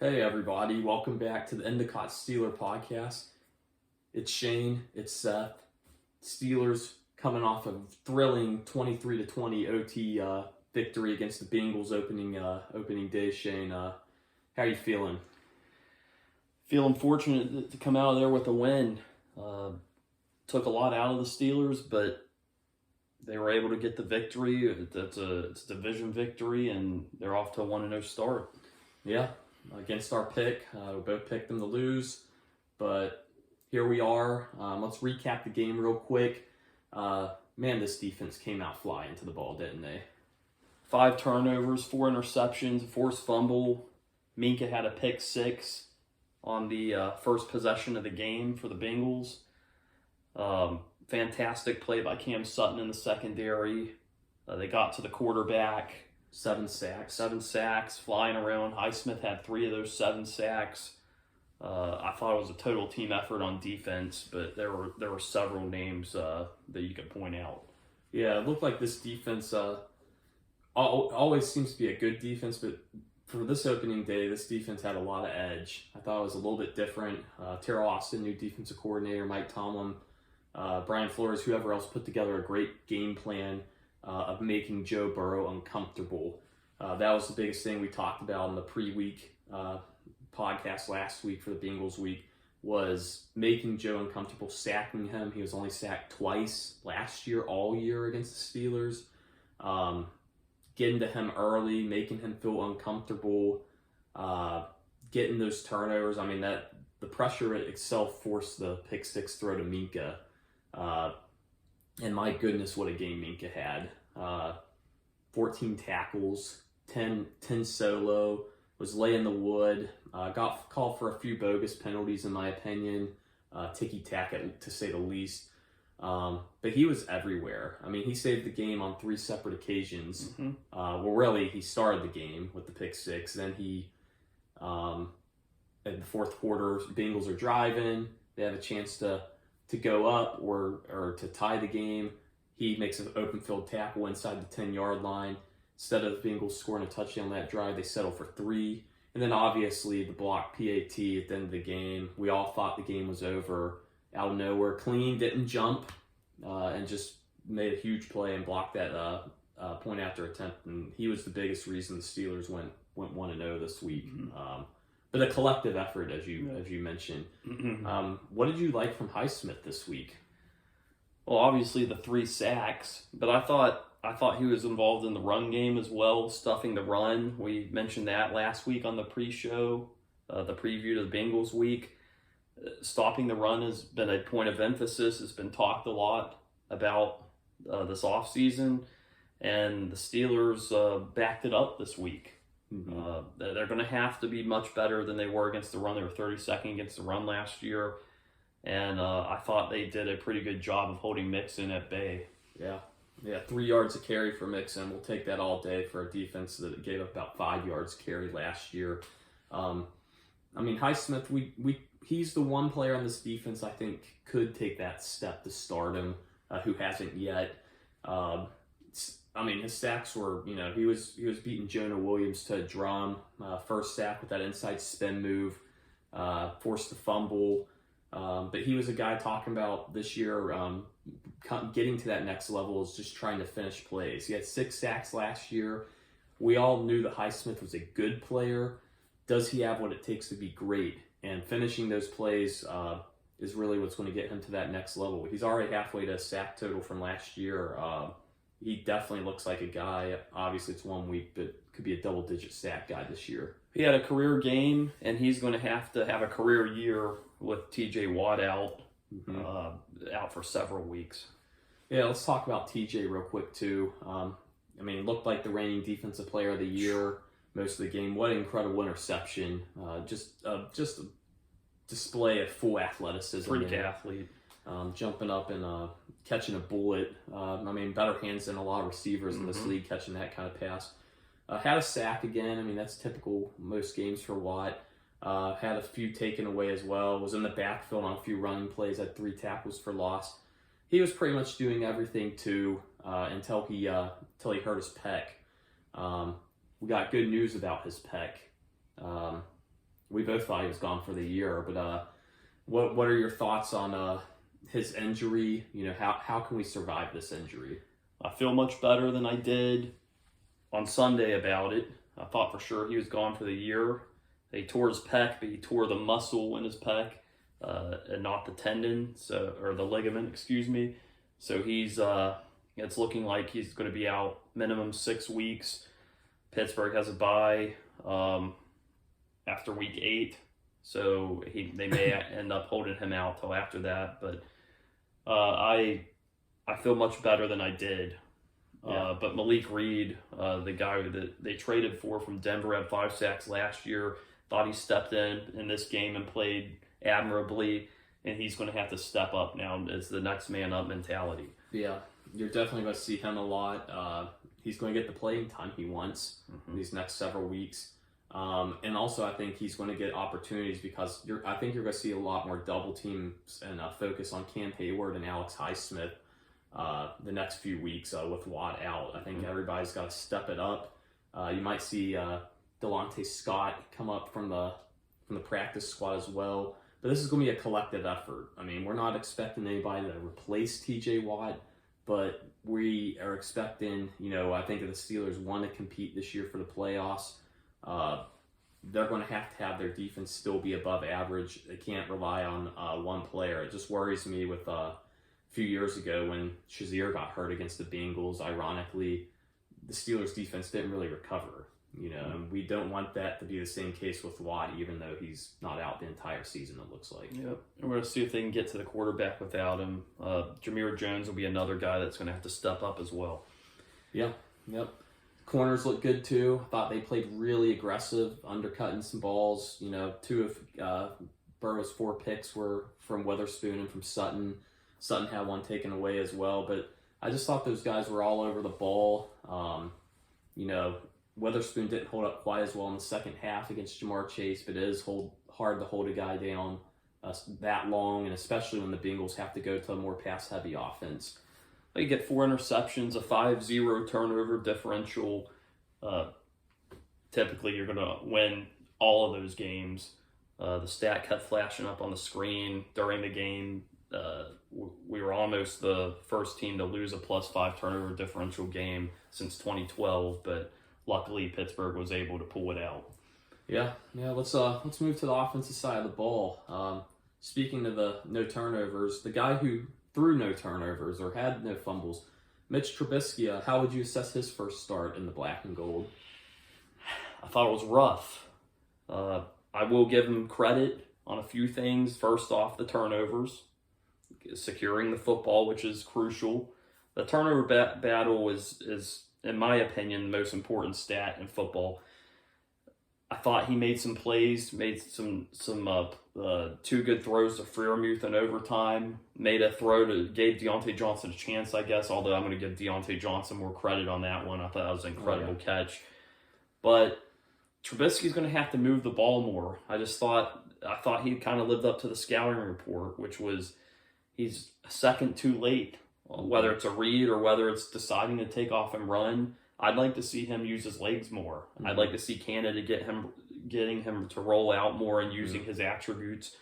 Hey everybody, welcome back to the Endicott SteelerPodcast. It's Shane, it's Seth. Steelers coming off a thrilling 23-20 OT victory against the Bengals opening day. Shane, how are you feeling? Feeling fortunate to come out of there with a win. Took a lot out of the Steelers, but they were able to get the victory. It's a division victory, and they're off to a 1-0 start. Yeah, against our pick. We both picked them to lose, but here we are. Let's recap the game real quick. Man, this defense came out flying to the ball, didn't they? 5 turnovers, 4 interceptions, a forced fumble. Minka had a pick 6 on the first possession of the game for the Bengals. Fantastic play by Cam Sutton in the secondary. They got to the quarterback. 7 sacks. 7 sacks, flying around. Highsmith had 3 of those 7 sacks. I thought it was a total team effort on defense, but there were several names that you could point out. Yeah, it looked like this defense always seems to be a good defense, but for this opening day, this defense had a lot of edge. I thought it was a little bit different. Terrell Austin, new defensive coordinator, Mike Tomlin, Brian Flores, whoever else put together a great game plan of making Joe Burrow uncomfortable. That was the biggest thing we talked about in the pre-week podcast last week for the Bengals week, was making Joe uncomfortable, sacking him. He was only sacked twice last year, all year against the Steelers. Getting to him early, making him feel uncomfortable, getting those turnovers. I mean, that the pressure itself forced the pick 6 throw to Minka. And my goodness, what a game Minka had. 14 tackles, 10 solo, was laying the wood, got called for a few bogus penalties in my opinion, ticky-tack to say the least. But he was everywhere. I mean, he saved the game on 3 separate occasions. Mm-hmm. Well, really, he started the game with the pick 6. Then he, in the fourth quarter, Bengals are driving. They have a chance to go up or to tie the game. He makes an open field tackle inside the 10-yard line. Instead of the Bengals scoring a touchdown that drive, they settle for 3. And then obviously the block PAT at the end of the game. We all thought the game was over. Out of nowhere, clean, didn't jump, and just made a huge play and blocked that point after attempt. And he was the biggest reason the Steelers went 1-0 this week. Mm-hmm. But a collective effort, as you mentioned. Mm-hmm. What did you like from Highsmith this week? Well, obviously the 3 sacks, but I thought he was involved in the run game as well, stuffing the run. We mentioned that last week on the pre-show, the preview to the Bengals week. Stopping the run has been a point of emphasis. It's been talked a lot about this offseason, and the Steelers backed it up this week. Mm-hmm. They're going to have to be much better than they were against the run. They were 32nd against the run last year, and I thought they did a pretty good job of holding Mixon at bay. Yeah, 3 yards a carry for Mixon. We'll take that all day for a defense that gave up about 5 yards carry last year. I mean, Highsmith, he's the one player on this defense I think could take that step to stardom, who hasn't yet. I mean, his sacks were, he was beating Jonah Williams to a drum. First sack with that inside spin move, forced the fumble. But he was a guy talking about this year getting to that next level is just trying to finish plays. He had 6 sacks last year. We all knew that Highsmith was a good player. Does he have what it takes to be great? And finishing those plays is really what's going to get him to that next level. He's already halfway to a sack total from last year. He definitely looks like a guy. Obviously, it's 1 week, but could be a double-digit sack guy this year. He had a career game, and he's going to have a career year with T.J. Watt out, out for several weeks. Yeah, let's talk about T.J. real quick, too. I mean, it looked like the reigning defensive player of the year most of the game. What an incredible interception. Just a display of full athleticism. Freak athlete. Jumping up and catching a bullet. I mean, better hands than a lot of receivers in this league catching that kind of pass. Had a sack again. I mean, that's typical most games for Watt. Had a few taken away as well. Was in the backfield on a few running plays. Had 3 tackles for loss. He was pretty much doing everything too until he hurt his pec. We got good news about his pec. we both thought he was gone for the year. But what are your thoughts on his injury? You know, how can we survive this injury? I feel much better than I did on Sunday about it. I thought for sure he was gone for the year. He tore his pec, but he tore the muscle in his pec, and not the tendon, or the ligament, excuse me. So it's looking like he's going to be out minimum 6 weeks. Pittsburgh has a bye after week 8, so they may end up holding him out till after that. But I feel much better than I did. Yeah. But Malik Reed, the guy that they traded for from Denver, had 5 sacks last year. Thought he stepped in this game and played admirably, and he's going to have to step up now as the next man up mentality. Yeah, you're definitely going to see him a lot. He's going to get the playing time he wants these next several weeks. And also I think he's going to get opportunities because I think you're going to see a lot more double teams and focus on Cam Hayward and Alex Highsmith the next few weeks with Watt out. I think everybody's got to step it up. You might see Delonte Scott come up from the practice squad as well. But this is going to be a collective effort. I mean, we're not expecting anybody to replace T.J. Watt, but we are expecting, I think if the Steelers want to compete this year for the playoffs, they're going to have their defense still be above average. They can't rely on one player. It just worries me with a few years ago when Shazier got hurt against the Bengals. Ironically, the Steelers defense didn't really recover. And we don't want that to be the same case with Watt, even though he's not out the entire season, it looks like. Yep. And we're going to see if they can get to the quarterback without him. Jameer Jones will be another guy that's going to have to step up as well. Yeah, yep. Corners look good too. I thought they played really aggressive, undercutting some balls. 2 of Burrow's 4 picks were from Witherspoon and from Sutton. Sutton had 1 taken away as well, but I just thought those guys were all over the ball. Witherspoon didn't hold up quite as well in the second half against Jamar Chase, but it is hard to hold a guy down that long, and especially when the Bengals have to go to a more pass-heavy offense. They get 4 interceptions, a 5-0 turnover differential. Typically, you're going to win all of those games. The stat kept flashing up on the screen during the game. We were almost the first team to lose a +5 turnover differential game since 2012, but luckily Pittsburgh was able to pull it out. Yeah. Let's move to the offensive side of the ball. Speaking of the no turnovers, the guy who threw no turnovers or had no fumbles, Mitch Trubisky. How would you assess his first start in the black and gold? I thought it was rough. I will give him credit on a few things. First off, the turnovers, securing the football, which is crucial. The turnover battle is, in my opinion, the most important stat in football. I thought he made some plays, made some 2 good throws to Freiermuth in overtime, made a throw gave Deontay Johnson a chance, I guess, although I'm going to give Deontay Johnson more credit on that one. I thought that was an incredible catch. But Trubisky's going to have to move the ball more. I thought he kind of lived up to the scouting report, which was he's a second too late, whether it's a read or whether it's deciding to take off and run. I'd like to see him use his legs more. I'd like to see Canada getting him to roll out more and using his attributes.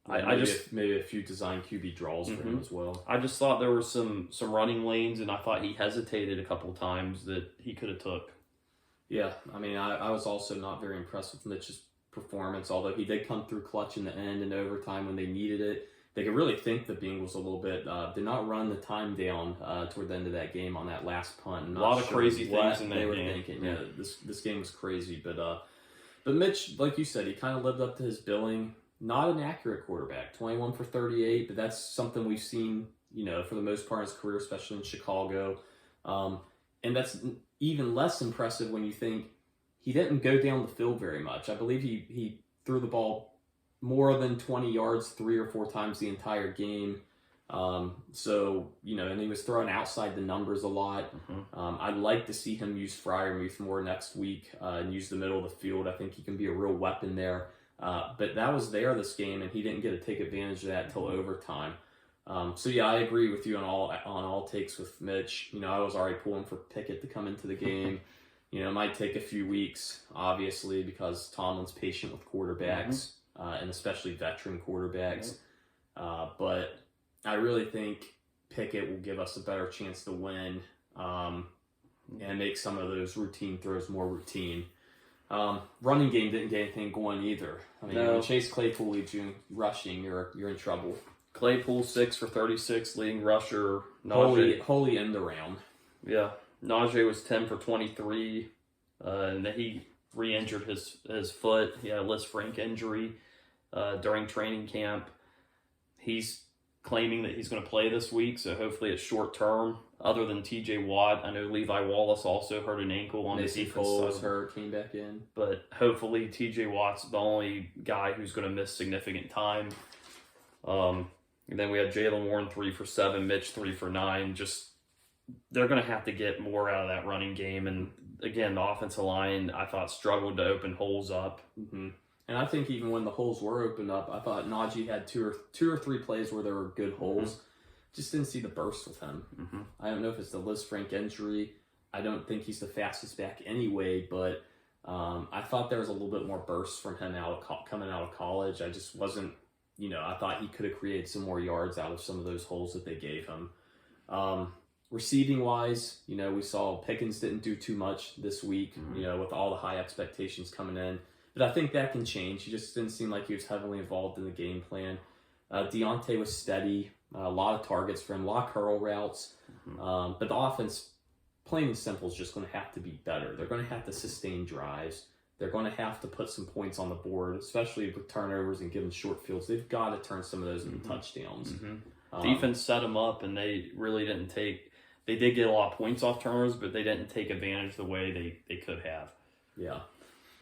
Maybe a few design QB draws for him as well. I just thought there were some running lanes, and I thought he hesitated a couple of times that he could have took. Yeah, I mean, I was also not very impressed with Mitch's performance, although he did come through clutch in the end and overtime when they needed it. They could really think the Bengals a little bit. Did not run the time down toward the end of that game on that last punt. A lot of crazy things in that game. They were thinking. Yeah, this game was crazy. But Mitch, like you said, he kind of lived up to his billing. Not an accurate quarterback, 21 for 38, but that's something we've seen, for the most part in his career, especially in Chicago. And that's even less impressive when you think he didn't go down the field very much. I believe he threw the ball more than 20 yards 3 or 4 times the entire game. And he was throwing outside the numbers a lot. I'd like to see him use Freiermuth more next week and use the middle of the field. I think he can be a real weapon there. But that was there this game, and he didn't get to take advantage of that until overtime. I agree with you on all takes with Mitch. I was already pulling for Pickett to come into the game. It might take a few weeks, obviously, because Tomlin's patient with quarterbacks, and especially veteran quarterbacks. But I really think Pickett will give us a better chance to win, and make some of those routine throws more routine. Running game didn't get anything going either. I mean, when Chase Claypool leads you rushing, you're in trouble. Claypool 6 for 36, leading rusher. Holy end around. Yeah, Najee was 10 for 23, and then he re-injured his foot. He had a Lisfranc injury during training camp. He's claiming that he's going to play this week, so hopefully it's short term. Other than T.J. Watt, I know Levi Wallace also hurt an ankle on the defense side. Hurt, came back in. But hopefully T.J. Watt's the only guy who's going to miss significant time. And then we had Jalen Warren 3 for 7, Mitch 3 for 9. Just they're going to have to get more out of that running game. And again, the offensive line, I thought, struggled to open holes up. Mm-hmm. And I think even when the holes were opened up, I thought Najee had two or three plays where there were good holes. Just didn't see the burst with him. I don't know if it's the Lisfranc injury. I don't think he's the fastest back anyway, but I thought there was a little bit more burst from him coming out of college. I just wasn't, I thought he could have created some more yards out of some of those holes that they gave him. Receiving wise, we saw Pickens didn't do too much this week, with all the high expectations coming in. But I think that can change. He just didn't seem like he was heavily involved in the game plan. Deontay was steady. A lot of targets for him, a lot of curl routes. But the offense, plain and simple, is just going to have to be better. They're going to have to sustain drives. They're going to have to put some points on the board, especially with turnovers and giving short fields. They've got to turn some of those into touchdowns. Defense set them up, and they really didn't take... They did get a lot of points off turnovers, but they didn't take advantage the way they could have. Yeah.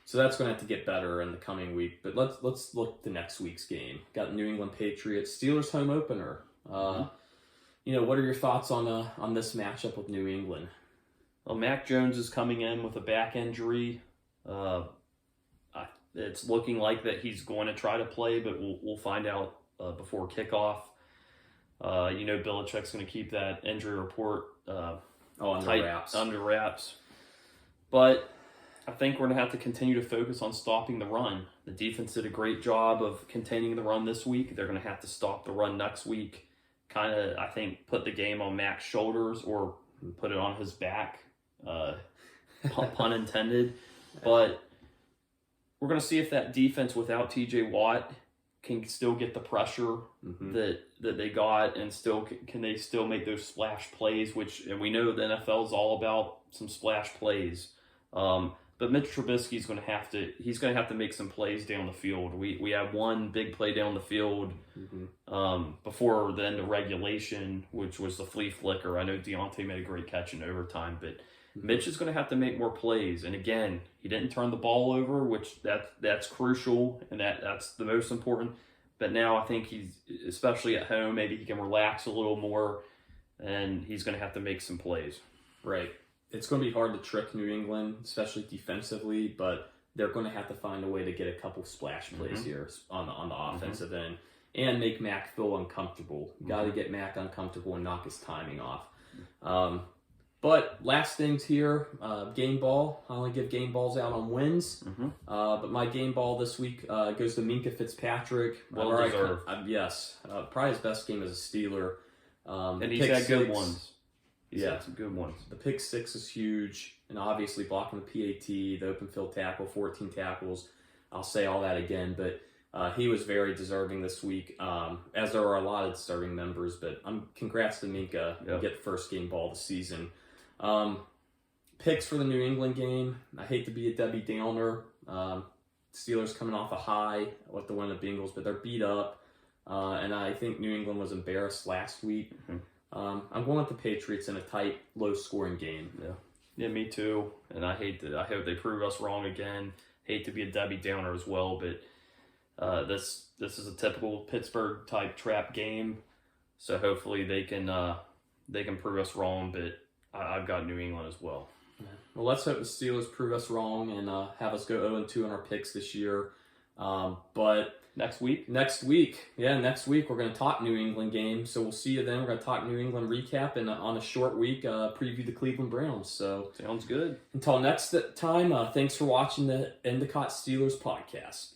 So that's going to have to get better in the coming week. But let's look at the next week's game. Got New England Patriots, Steelers home opener. What are your thoughts on this matchup with New England? Well, Mac Jones is coming in with a back injury. It's looking like that he's going to try to play, but we'll find out before kickoff. Belichick's going to keep that injury report under wraps. But I think we're going to have to continue to focus on stopping the run. The defense did a great job of containing the run this week. They're going to have to stop the run next week. Kind of, I think, put the game on Mac's shoulders or put it on his back, pun intended. But we're going to see if that defense without T.J. Watt can still get the pressure that they got, and still can they still make those splash plays, and we know the NFL is all about some splash plays. But Mitch Trubisky's going to have to make some plays down the field. We have one big play down the field before the end of regulation, which was the flea flicker. I know Deontay made a great catch in overtime, but Mitch is going to have to make more plays. And again, he didn't turn the ball over, which that's crucial, and that's the most important. But now I think he's, especially at home, maybe he can relax a little more, and he's going to have to make some plays. Right. It's going to be hard to trick New England, especially defensively, but they're going to have to find a way to get a couple splash plays here on the offensive end and make Mac feel uncomfortable. You got to get Mac uncomfortable and knock his timing off. But last things here, game ball. I only give game balls out on wins. But my game ball this week goes to Minkah Fitzpatrick. Well deserved. Yes. Probably his best game as a Steeler. And he's had good ones. He's had some good ones. The pick 6 is huge, and obviously blocking the PAT, the open field tackle, 14 tackles. I'll say all that again, but he was very deserving this week, as there are a lot of deserving members. But congrats to Minkah. Yep. Get the first game ball of the season. Picks for the New England game. I hate to be a Debbie Downer. Steelers coming off a high with the win of the Bengals, but they're beat up, and I think New England was embarrassed last week. I'm going with the Patriots in a tight, low-scoring game. Yeah, me too. And I hope they prove us wrong again. Hate to be a Debbie Downer as well, but this is a typical Pittsburgh type trap game. So hopefully they can prove us wrong. But I've got New England as well. Well, let's hope the Steelers prove us wrong and have us go 0-2 on our picks this year. But next week, next week we're going to talk New England game. So we'll see you then. We're going to talk New England recap and on a short week preview the Cleveland Browns. So sounds good. Until next time, thanks for watching the Endicott Steelers podcast.